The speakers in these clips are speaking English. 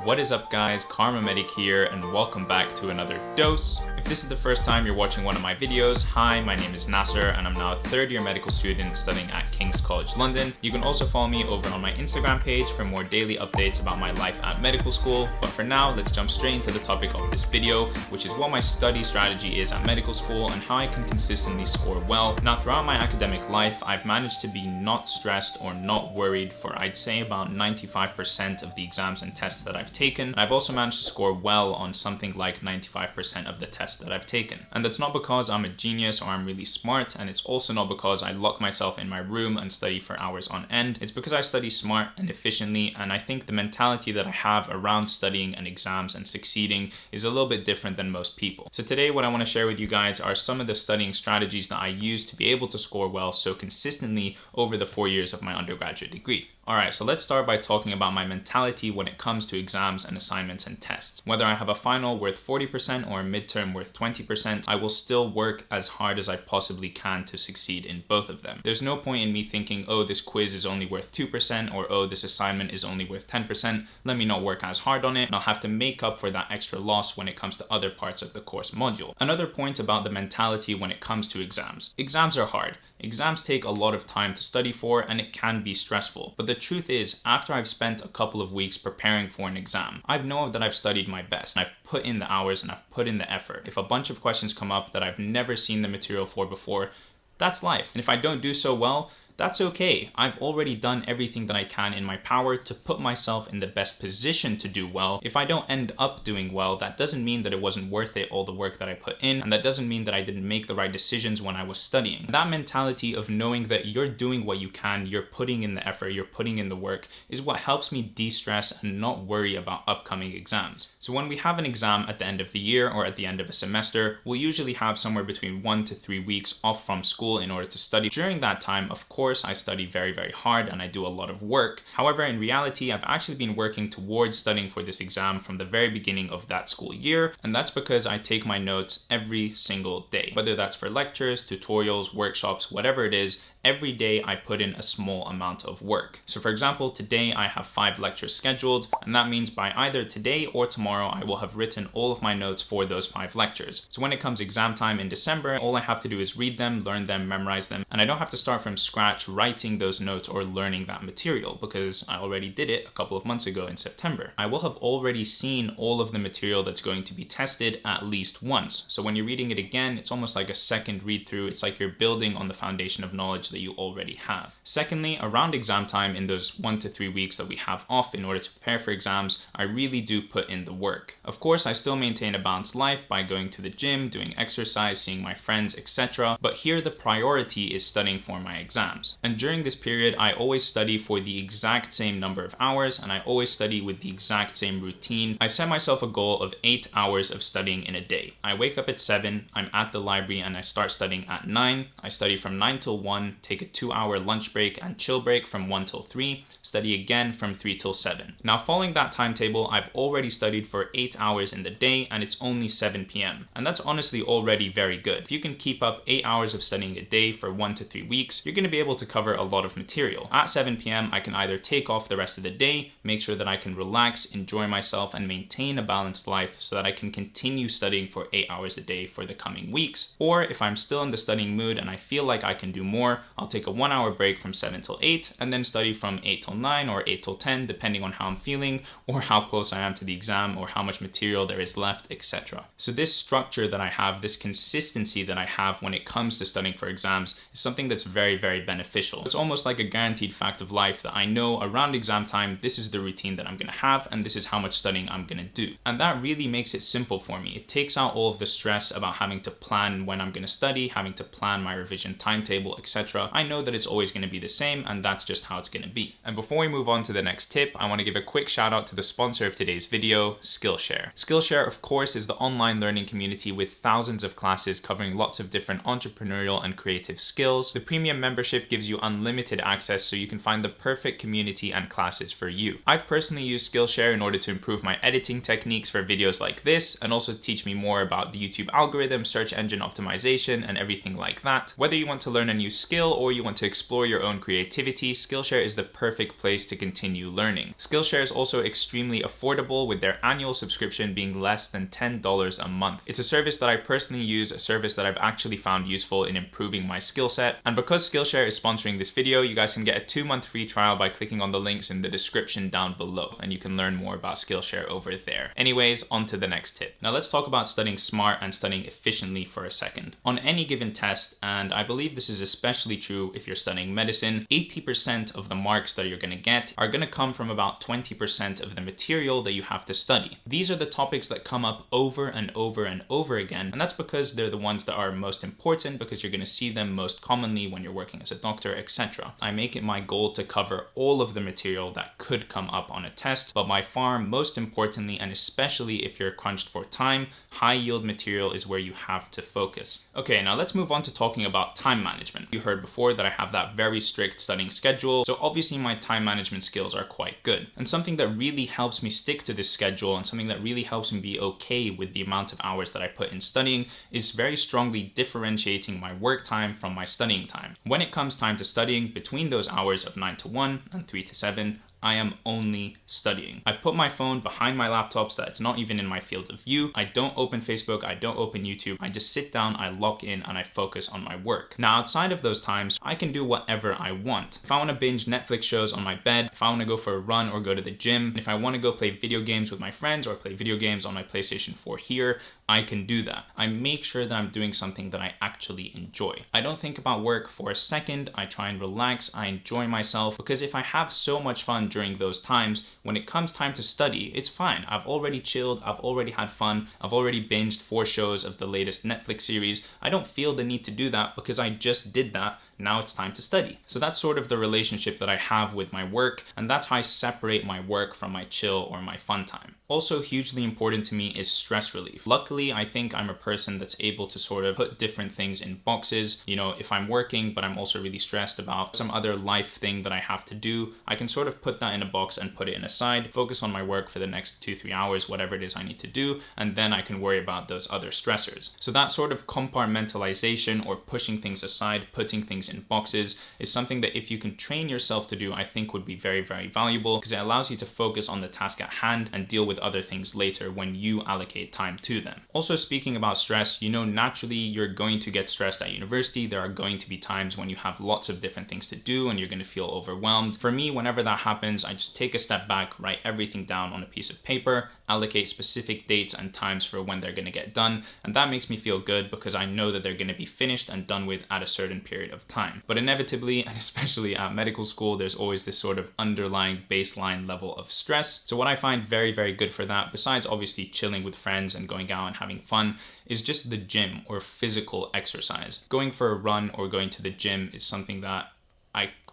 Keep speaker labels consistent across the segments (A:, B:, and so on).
A: What is up guys, Karma Medic here and welcome back to another dose. If this is the first time you're watching one of my videos, hi, my name is Nasser and I'm now a third year medical student studying at King's College London. You can also follow me over on my Instagram page for more daily updates about my life at medical school. But for now, let's jump straight into the topic of this video, which is what my study strategy is at medical school and how I can consistently score well. Now throughout my academic life, I've managed to be not stressed or not worried for I'd say about 95% of the exams and tests that I've taken. I've also managed to score well on something like 95% of the tests that I've taken. And that's not because I'm a genius or I'm really smart, and it's also not because I lock myself in my room and study for hours on end. It's because I study smart and efficiently, and I think the mentality that I have around studying and exams and succeeding is a little bit different than most people. So today what I want to share with you guys are some of the studying strategies that I use to be able to score well so consistently over the 4 years of my undergraduate degree. Alright, so let's start by talking about my mentality when it comes to exams and assignments and tests. Whether I have a final worth 40% or a midterm worth 20%, I will still work as hard as I possibly can to succeed in both of them. There's no point in me thinking, oh, this quiz is only worth 2% or oh, this assignment is only worth 10%. Let me not work as hard on it and I'll have to make up for that extra loss when it comes to other parts of the course module. Another point about the mentality when it comes to exams. Exams are hard. Exams take a lot of time to study for and it can be stressful. But the truth is, after I've spent a couple of weeks preparing for an exam, I know that I've studied my best and I've put in the hours and I've put in the effort. If a bunch of questions come up that I've never seen the material for before, that's life. And if I don't do so well, that's okay. I've already done everything that I can in my power to put myself in the best position to do well. If I don't end up doing well, that doesn't mean that it wasn't worth it, all the work that I put in, and that doesn't mean that I didn't make the right decisions when I was studying. That mentality of knowing that you're doing what you can, you're putting in the effort, you're putting in the work, is what helps me de-stress and not worry about upcoming exams. So when we have an exam at the end of the year or at the end of a semester, we'll usually have somewhere between 1 to 3 weeks off from school in order to study. During that time, of course, I study very, very hard and I do a lot of work. However, in reality, I've actually been working towards studying for this exam from the very beginning of that school year, and that's because I take my notes every single day. Whether that's for lectures, tutorials, workshops, whatever it is, every day I put in a small amount of work. So for example, today I have 5 lectures scheduled, and that means by either today or tomorrow I will have written all of my notes for those 5 lectures. So when it comes exam time in December, all I have to do is read them, learn them, memorize them, and I don't have to start from scratch writing those notes or learning that material because I already did it a couple of months ago in September. I will have already seen all of the material that's going to be tested at least once. So when you're reading it again, it's almost like a second read through. It's like you're building on the foundation of knowledge that you already have. Secondly, around exam time in those 1 to 3 weeks that we have off in order to prepare for exams, I really do put in the work. Of course, I still maintain a balanced life by going to the gym, doing exercise, seeing my friends, etc. But here the priority is studying for my exams. And during this period, I always study for the exact same number of hours and I always study with the exact same routine. I set myself a goal of 8 hours of studying in a day. I wake up at 7, I'm at the library and I start studying at 9. I study from 9 till 1, take a 2-hour lunch break and chill break from 1 till 3, study again from 3 till 7. Now following that timetable, I've already studied for 8 hours in the day and it's only 7 p.m. And that's honestly already very good. If you can keep up 8 hours of studying a day for 1 to 3 weeks, you're going to be able to cover a lot of material. At 7 p.m. I can either take off the rest of the day, make sure that I can relax, enjoy myself and maintain a balanced life so that I can continue studying for 8 hours a day for the coming weeks. Or if I'm still in the studying mood and I feel like I can do more, I'll take a 1-hour break from 7 till 8 and then study from 8 till 9 or 8 till 10 depending on how I'm feeling or how close I am to the exam or how much material there is left, etc. So this structure that I have, this consistency that I have when it comes to studying for exams is something that's very, very beneficial. It's almost like a guaranteed fact of life that I know around exam time, this is the routine that I'm going to have and this is how much studying I'm going to do. And that really makes it simple for me. It takes out all of the stress about having to plan when I'm going to study, having to plan my revision timetable, etc. I know that it's always going to be the same and that's just how it's going to be. And before we move on to the next tip, I want to give a quick shout out to the sponsor of today's video, Skillshare. Skillshare, of course, is the online learning community with thousands of classes covering lots of different entrepreneurial and creative skills. The premium membership gives you unlimited access so you can find the perfect community and classes for you. I've personally used Skillshare in order to improve my editing techniques for videos like this and also teach me more about the YouTube algorithm, search engine optimization, and everything like that. Whether you want to learn a new skill or you want to explore your own creativity, Skillshare is the perfect place to continue learning. Skillshare is also extremely affordable, with their annual subscription being less than $10 a month. It's a service that I personally use, a service that I've actually found useful in improving my skill set. And because Skillshare is sponsoring this video, you guys can get a 2-month free trial by clicking on the links in the description down below, and you can learn more about Skillshare over there. Anyways, on to the next tip. Now let's talk about studying smart and studying efficiently for a second. On any given test, and I believe this is especially true if you're studying medicine, 80% of the marks that you're going to get are going to come from about 20% of the material that you have to study. These are the topics that come up over and over and over again, and that's because they're the ones that are most important, because you're going to see them most commonly when you're working as a doctor, etc. I make it my goal to cover all of the material that could come up on a test, but by far most importantly, and especially if you're crunched for time, high yield material is where you have to focus. Okay, now let's move on to talking about time management. You heard before that I have that very strict studying schedule, so obviously my time management skills are quite good. And something that really helps me stick to this schedule, and something that really helps me be okay with the amount of hours that I put in studying, is very strongly differentiating my work time from my studying time. When it comes time to studying, between those hours of 9 to 1 and 3 to 7, I am only studying. I put my phone behind my laptop so that it's not even in my field of view. I don't open Facebook, I don't open YouTube. I just sit down, I lock in, and I focus on my work. Now, outside of those times, I can do whatever I want. If I want to binge Netflix shows on my bed, if I want to go for a run or go to the gym, if I want to go play video games with my friends or play video games on my PlayStation 4 here, I can do that. I make sure that I'm doing something that I actually enjoy. I don't think about work for a second. I try and relax. I enjoy myself, because if I have so much fun during those times, when it comes time to study, it's fine. I've already chilled. I've already had fun. I've already binged 4 shows of the latest Netflix series. I don't feel the need to do that because I just did that. Now it's time to study. So that's sort of the relationship that I have with my work, and that's how I separate my work from my chill or my fun time. Also hugely important to me is stress relief. Luckily, I think I'm a person that's able to sort of put different things in boxes. You know, if I'm working, but I'm also really stressed about some other life thing that I have to do, I can sort of put that in a box and put it in a side, focus on my work for the next 2-3 hours, whatever it is I need to do, and then I can worry about those other stressors. So that sort of compartmentalization, or pushing things aside, putting things in boxes, is something that if you can train yourself to do, I think would be very, very valuable, because it allows you to focus on the task at hand and deal with other things later when you allocate time to them. Also, speaking about stress, you know, naturally you're going to get stressed at university. There are going to be times when you have lots of different things to do and you're going to feel overwhelmed. For me, whenever that happens, I just take a step back, write everything down on a piece of paper, allocate specific dates and times for when they're going to get done, and that makes me feel good because I know that they're going to be finished and done with at a certain period of time. But inevitably, and especially at medical school, there's always this sort of underlying baseline level of stress. So what I find very, very good for that, besides obviously chilling with friends and going out and having fun, is just the gym or physical exercise. Going for a run or going to the gym is something that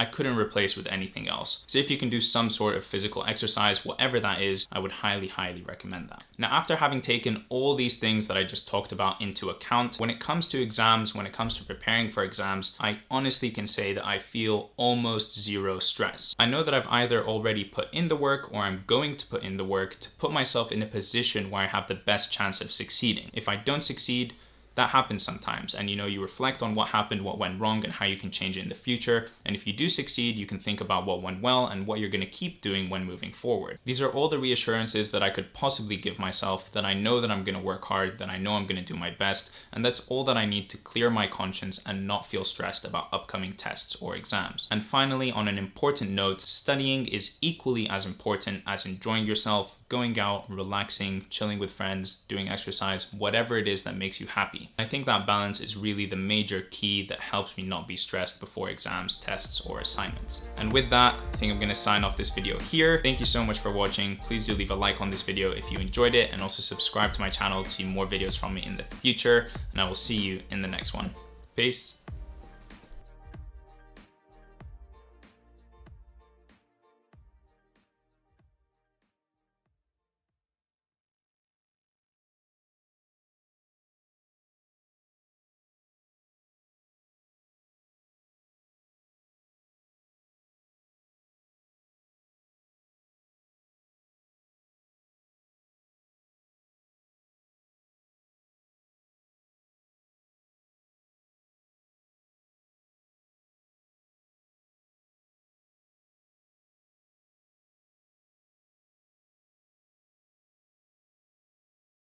A: I couldn't replace with anything else. So if you can do some sort of physical exercise, whatever that is, I would highly, highly recommend that. Now, after having taken all these things that I just talked about into account, when it comes to exams, when it comes to preparing for exams, I honestly can say that I feel almost zero stress. I know that I've either already put in the work or I'm going to put in the work to put myself in a position where I have the best chance of succeeding. If I don't succeed, that happens sometimes, and you reflect on what happened, what went wrong, and how you can change it in the future. And if you do succeed, you can think about what went well and what you're going to keep doing when moving forward. These are all the reassurances that I could possibly give myself, that I know that I'm going to work hard, that I know I'm going to do my best, and that's all that I need to clear my conscience and not feel stressed about upcoming tests or exams. And finally, on an important note, studying is equally as important as enjoying yourself, going out, relaxing, chilling with friends, doing exercise, whatever it is that makes you happy. I think that balance is really the major key that helps me not be stressed before exams, tests, or assignments. And with that, I think I'm gonna sign off this video here. Thank you so much for watching. Please do leave a like on this video if you enjoyed it, and also subscribe to my channel to see more videos from me in the future, and I will see you in the next one. Peace.